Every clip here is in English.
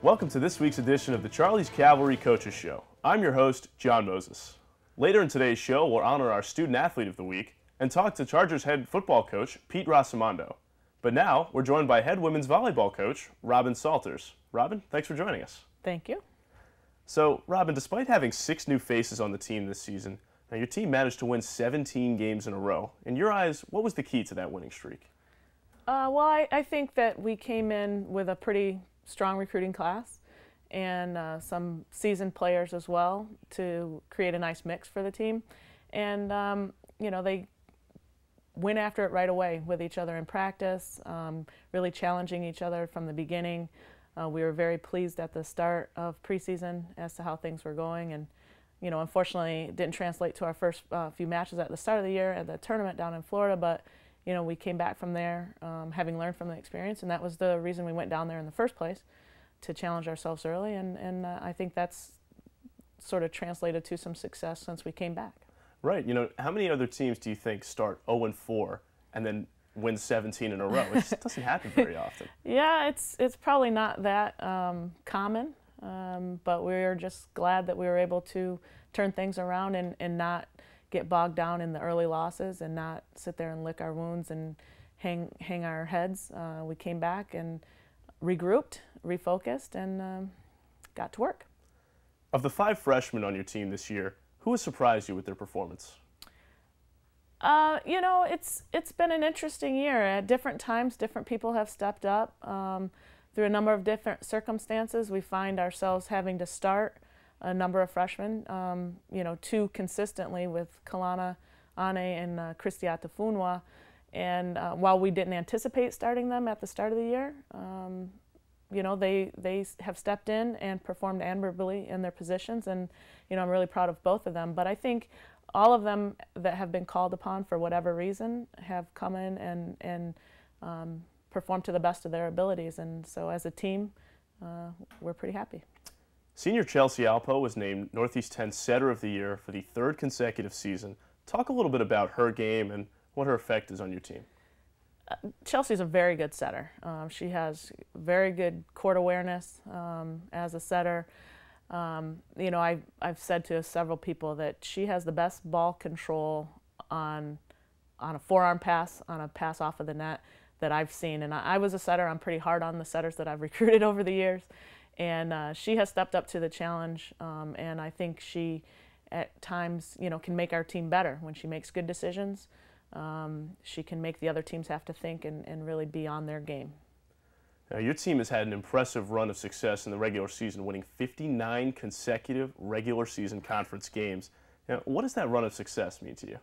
Welcome to this week's edition of the Charlie's Cavalry Coaches Show. I'm your host, John Moses. Later in today's show, we'll honor our Student Athlete of the Week and talk to Chargers head football coach, Pete Rossimondo. But now, we're joined by head women's volleyball coach, Robin Salters. Robin, thanks for joining us. Thank you. So, Robin, despite having 6 new faces on the team this season, now your team managed to win 17 games in a row. In your eyes, what was the key to that winning streak? I think that we came in with a pretty strong recruiting class and some seasoned players as well to create a nice mix for the team. And, they went after it right away with each other in practice, really challenging each other from the beginning. We were very pleased at the start of preseason as to how things were going. And, unfortunately, it didn't translate to our first few matches at the start of the year at the tournament down in Florida, but we came back from there having learned from the experience, and that was the reason we went down there in the first place, to challenge ourselves early, and I think that's sort of translated to some success since we came back. Right. How many other teams do you think start 0-4 and then win 17 in a row? It just doesn't happen very often. Yeah, it's probably not that common, but we're just glad that we were able to turn things around and not get bogged down in the early losses and not sit there and lick our wounds and hang our heads. We came back and regrouped, refocused, and got to work. Of the 5 freshmen on your team this year, who has surprised you with their performance? It's been an interesting year. At different times, different people have stepped up. Through a number of different circumstances, we find ourselves having to start a number of freshmen, 2 consistently with Kalana Ane and Kristiata Funwa. And while we didn't anticipate starting them at the start of the year, they have stepped in and performed admirably in their positions, and I'm really proud of both of them. But I think all of them that have been called upon for whatever reason have come in and performed to the best of their abilities, and so as a team, we're pretty happy. Senior Chelsea Alpo was named Northeast 10 Setter of the Year for the 3rd consecutive season. Talk a little bit about her game and what her effect is on your team. Chelsea's a very good setter. She has very good court awareness as a setter. I've said to several people that she has the best ball control on a forearm pass, on a pass off of the net that I've seen. And I was a setter. I'm pretty hard on the setters that I've recruited over the years. And she has stepped up to the challenge, and I think she, at times, can make our team better when she makes good decisions. She can make the other teams have to think and really be on their game. Now, your team has had an impressive run of success in the regular season, winning 59 consecutive regular season conference games. Now, what does that run of success mean to you?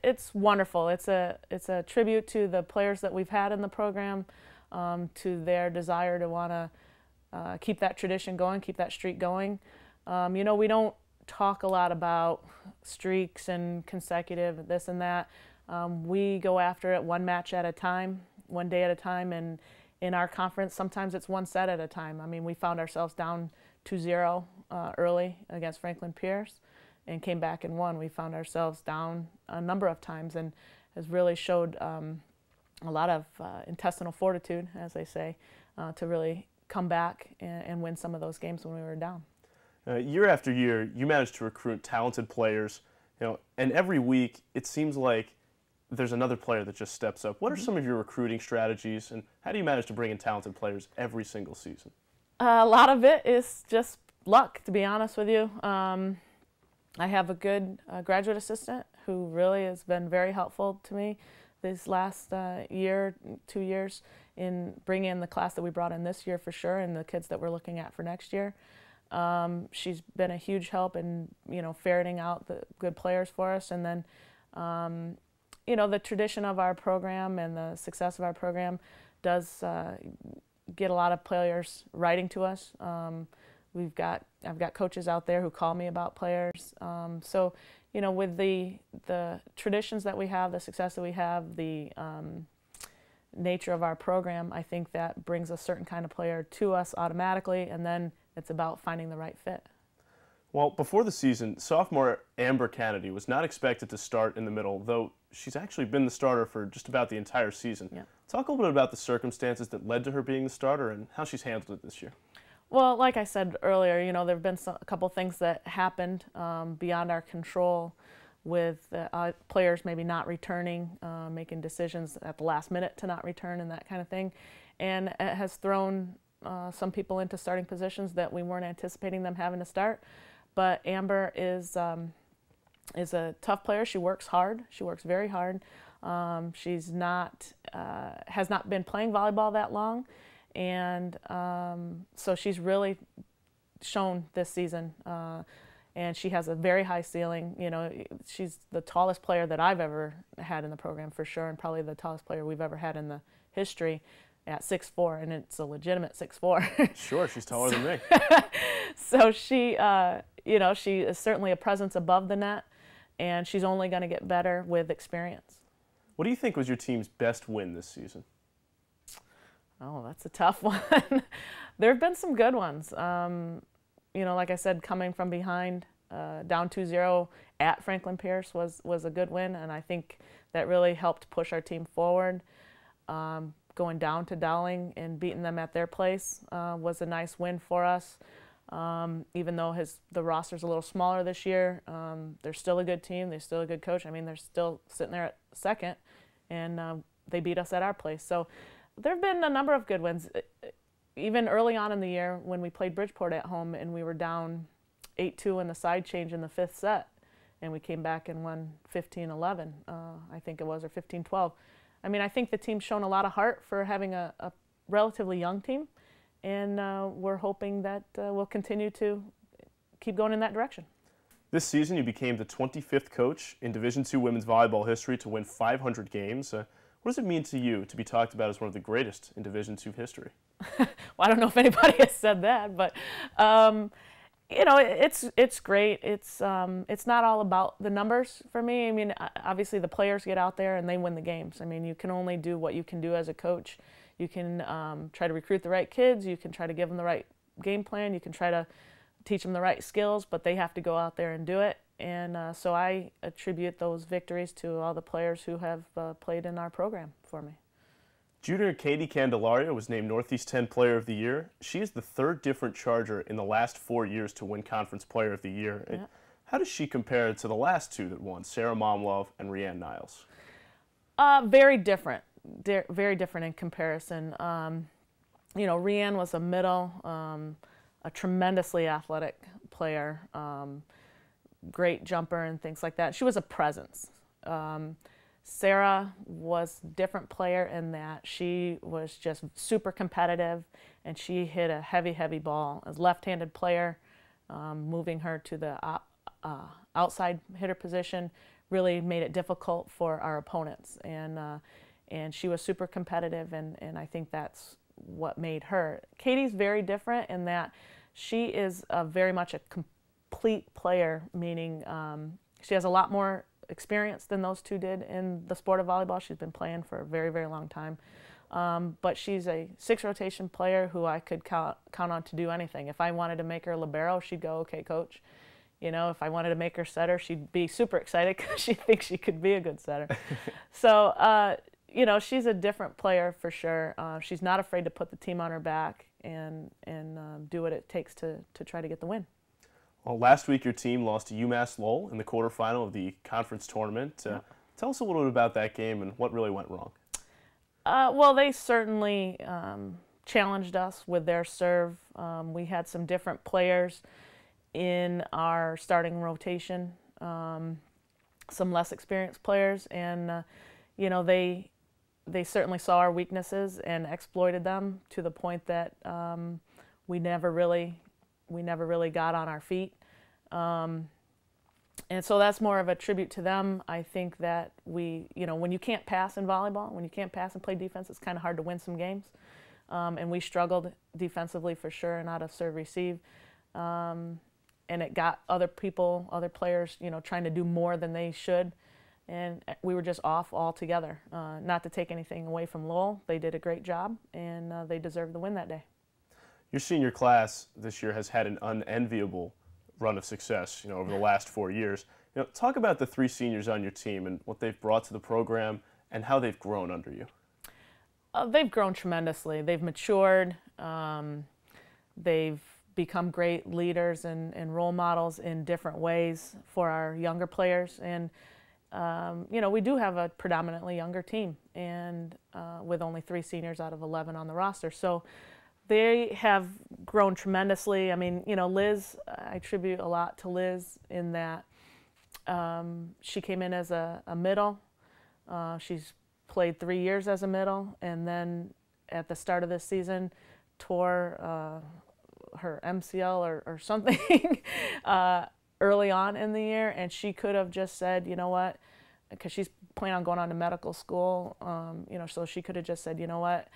It's wonderful. It's a tribute to the players that we've had in the program, to their desire to want to keep that tradition going, keep that streak going. We don't talk a lot about streaks and consecutive this and that. We go after it one match at a time, one day at a time, and in our conference sometimes it's one set at a time. I mean, we found ourselves down 2-0 early against Franklin Pierce and came back and won. We found ourselves down a number of times and has really showed a lot of intestinal fortitude, as they say, to really come back and win some of those games when we were down. Year after year, you manage to recruit talented players, and every week it seems like there's another player that just steps up. What are some of your recruiting strategies, and how do you manage to bring in talented players every single season? A lot of it is just luck, to be honest with you. I have a good graduate assistant who really has been very helpful to me this last year, 2 years, in bringing in the class that we brought in this year for sure, and the kids that we're looking at for next year. She's been a huge help in, ferreting out the good players for us. And then, the tradition of our program and the success of our program does get a lot of players writing to us. I've got coaches out there who call me about players. So, with the traditions that we have, the success that we have, the nature of our program, I think that brings a certain kind of player to us automatically, and then it's about finding the right fit. Well, before the season, sophomore Amber Kennedy was not expected to start in the middle, though she's actually been the starter for just about the entire season. Yeah. Talk a little bit about the circumstances that led to her being the starter and how she's handled it this year. Well, like I said earlier, there have been a couple things that happened beyond our control with players maybe not returning, making decisions at the last minute to not return and that kind of thing. And it has thrown some people into starting positions that we weren't anticipating them having to start. But Amber is a tough player. She works hard. She works very hard. She's not has not been playing volleyball that long, and so she's really shown this season. And she has a very high ceiling. She's the tallest player that I've ever had in the program for sure, and probably the tallest player we've ever had in the history at 6'4", and it's a legitimate 6'4". Sure, she's taller than me. So she, she is certainly a presence above the net, and she's only going to get better with experience. What do you think was your team's best win this season? Oh, that's a tough one. There have been some good ones. Like I said, coming from behind, down 2-0 at Franklin Pierce was a good win, and I think that really helped push our team forward. Going down to Dowling and beating them at their place was a nice win for us. Even though the roster's a little smaller this year, they're still a good team. They're still a good coach. I mean, they're still sitting there at second, and they beat us at our place. So there have been a number of good wins. Even early on in the year when we played Bridgeport at home and we were down 8-2 in the side change in the fifth set, and we came back and won 15-11, I think it was, or 15-12. I mean, I think the team's shown a lot of heart for having a relatively young team, and we're hoping that we'll continue to keep going in that direction. This season, you became the 25th coach in Division II women's volleyball history to win 500 games. What does it mean to you to be talked about as one of the greatest in Division II history? Well, I don't know if anybody has said that, but it's great. It's not all about the numbers for me. I mean, obviously the players get out there and they win the games. I mean, you can only do what you can do as a coach. You can try to recruit the right kids. You can try to give them the right game plan. You can try to teach them the right skills, but they have to go out there and do it. And so I attribute those victories to all the players who have played in our program for me. Junior Katie Candelario was named Northeast 10 Player of the Year. She is the third different Charger in the last 4 years to win Conference Player of the Year. Yeah. How does she compare to the last two that won, Sarah Momlove and Rianne Niles? Very different. Very different in comparison. Rianne was a middle, a tremendously athletic player, great jumper and things like that. She was a presence. Sarah was a different player in that she was just super competitive, and she hit a heavy, heavy ball. As a left-handed player, moving her to the outside hitter position really made it difficult for our opponents. And she was super competitive, and I think that's what made her. Katie's very different in that she is very much a complete player, meaning she has a lot more experience than those two did in the sport of volleyball. She's been playing for a very, very long time. But she's a 6-rotation player who I could count on to do anything. If I wanted to make her libero, she'd go, okay, coach. If I wanted to make her setter, she'd be super excited because she thinks she could be a good setter. So, she's a different player for sure. She's not afraid to put the team on her back and do what it takes to try to get the win. Well, last week your team lost to UMass Lowell in the quarterfinal of the conference tournament. Tell us a little bit about that game and what really went wrong. Well, they certainly challenged us with their serve. We had some different players in our starting rotation, some less experienced players, and they certainly saw our weaknesses and exploited them to the point that we never really got on our feet. And so that's more of a tribute to them. I think that when you can't pass in volleyball, when you can't pass and play defense, it's kind of hard to win some games. And we struggled defensively for sure and out of serve receive. And it got other players, trying to do more than they should. And we were just off altogether. Not to take anything away from Lowell. They did a great job, and they deserved the win that day. Your senior class this year has had an unenviable run of success, over the last 4 years. Talk about the 3 seniors on your team and what they've brought to the program and how they've grown under you. They've grown tremendously. They've matured. They've become great leaders and role models in different ways for our younger players. And we do have a predominantly younger team, and with only 3 seniors out of 11 on the roster. So they have grown tremendously. I mean, Liz, I attribute a lot to Liz in that she came in as a middle. She's played 3 years as a middle, and then at the start of this season tore her MCL or something early on in the year, and she could have just said, you know what, because she's planning on going on to medical school, so she could have just said, you know what,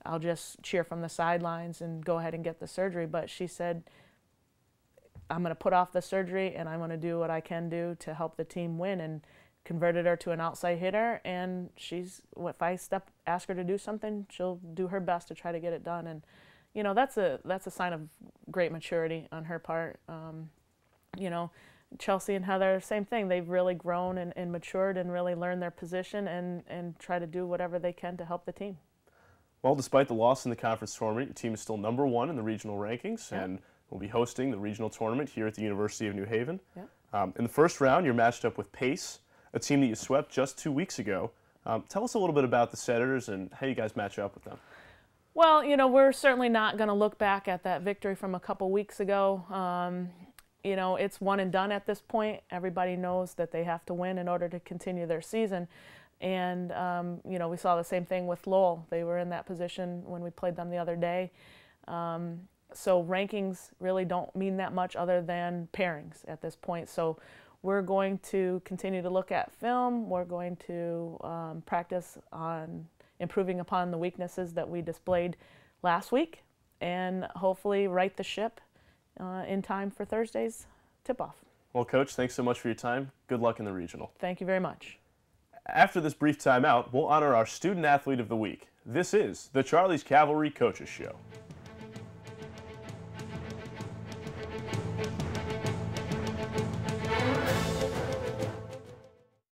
I'll just cheer from the sidelines and go ahead and get the surgery. But she said, I'm going to put off the surgery and I'm going to do what I can do to help the team win, and converted her to an outside hitter. And if I ask her to do something, she'll do her best to try to get it done. And that's a sign of great maturity on her part. Chelsea and Heather, same thing. They've really grown and matured and really learned their position and try to do whatever they can to help the team. Well, despite the loss in the conference tournament, your team is still #1 in the regional rankings, Yeah. and will be hosting the regional tournament here at the University of New Haven. Yeah. In the first round, you're matched up with Pace, a team that you swept just 2 weeks ago. Tell us a little bit about the Senators and how you guys match up with them. Well, we're certainly not going to look back at that victory from a couple weeks ago. It's one and done at this point. Everybody knows that they have to win in order to continue their season. And, we saw the same thing with Lowell. They were in that position when we played them the other day. So rankings really don't mean that much other than pairings at this point. So we're going to continue to look at film. We're going to practice on improving upon the weaknesses that we displayed last week, and hopefully right the ship in time for Thursday's tip-off. Well, Coach, thanks so much for your time. Good luck in the regional. Thank you very much. After this brief timeout, we'll honor our Student Athlete of the Week. This is the Charlie's Cavalry Coaches Show.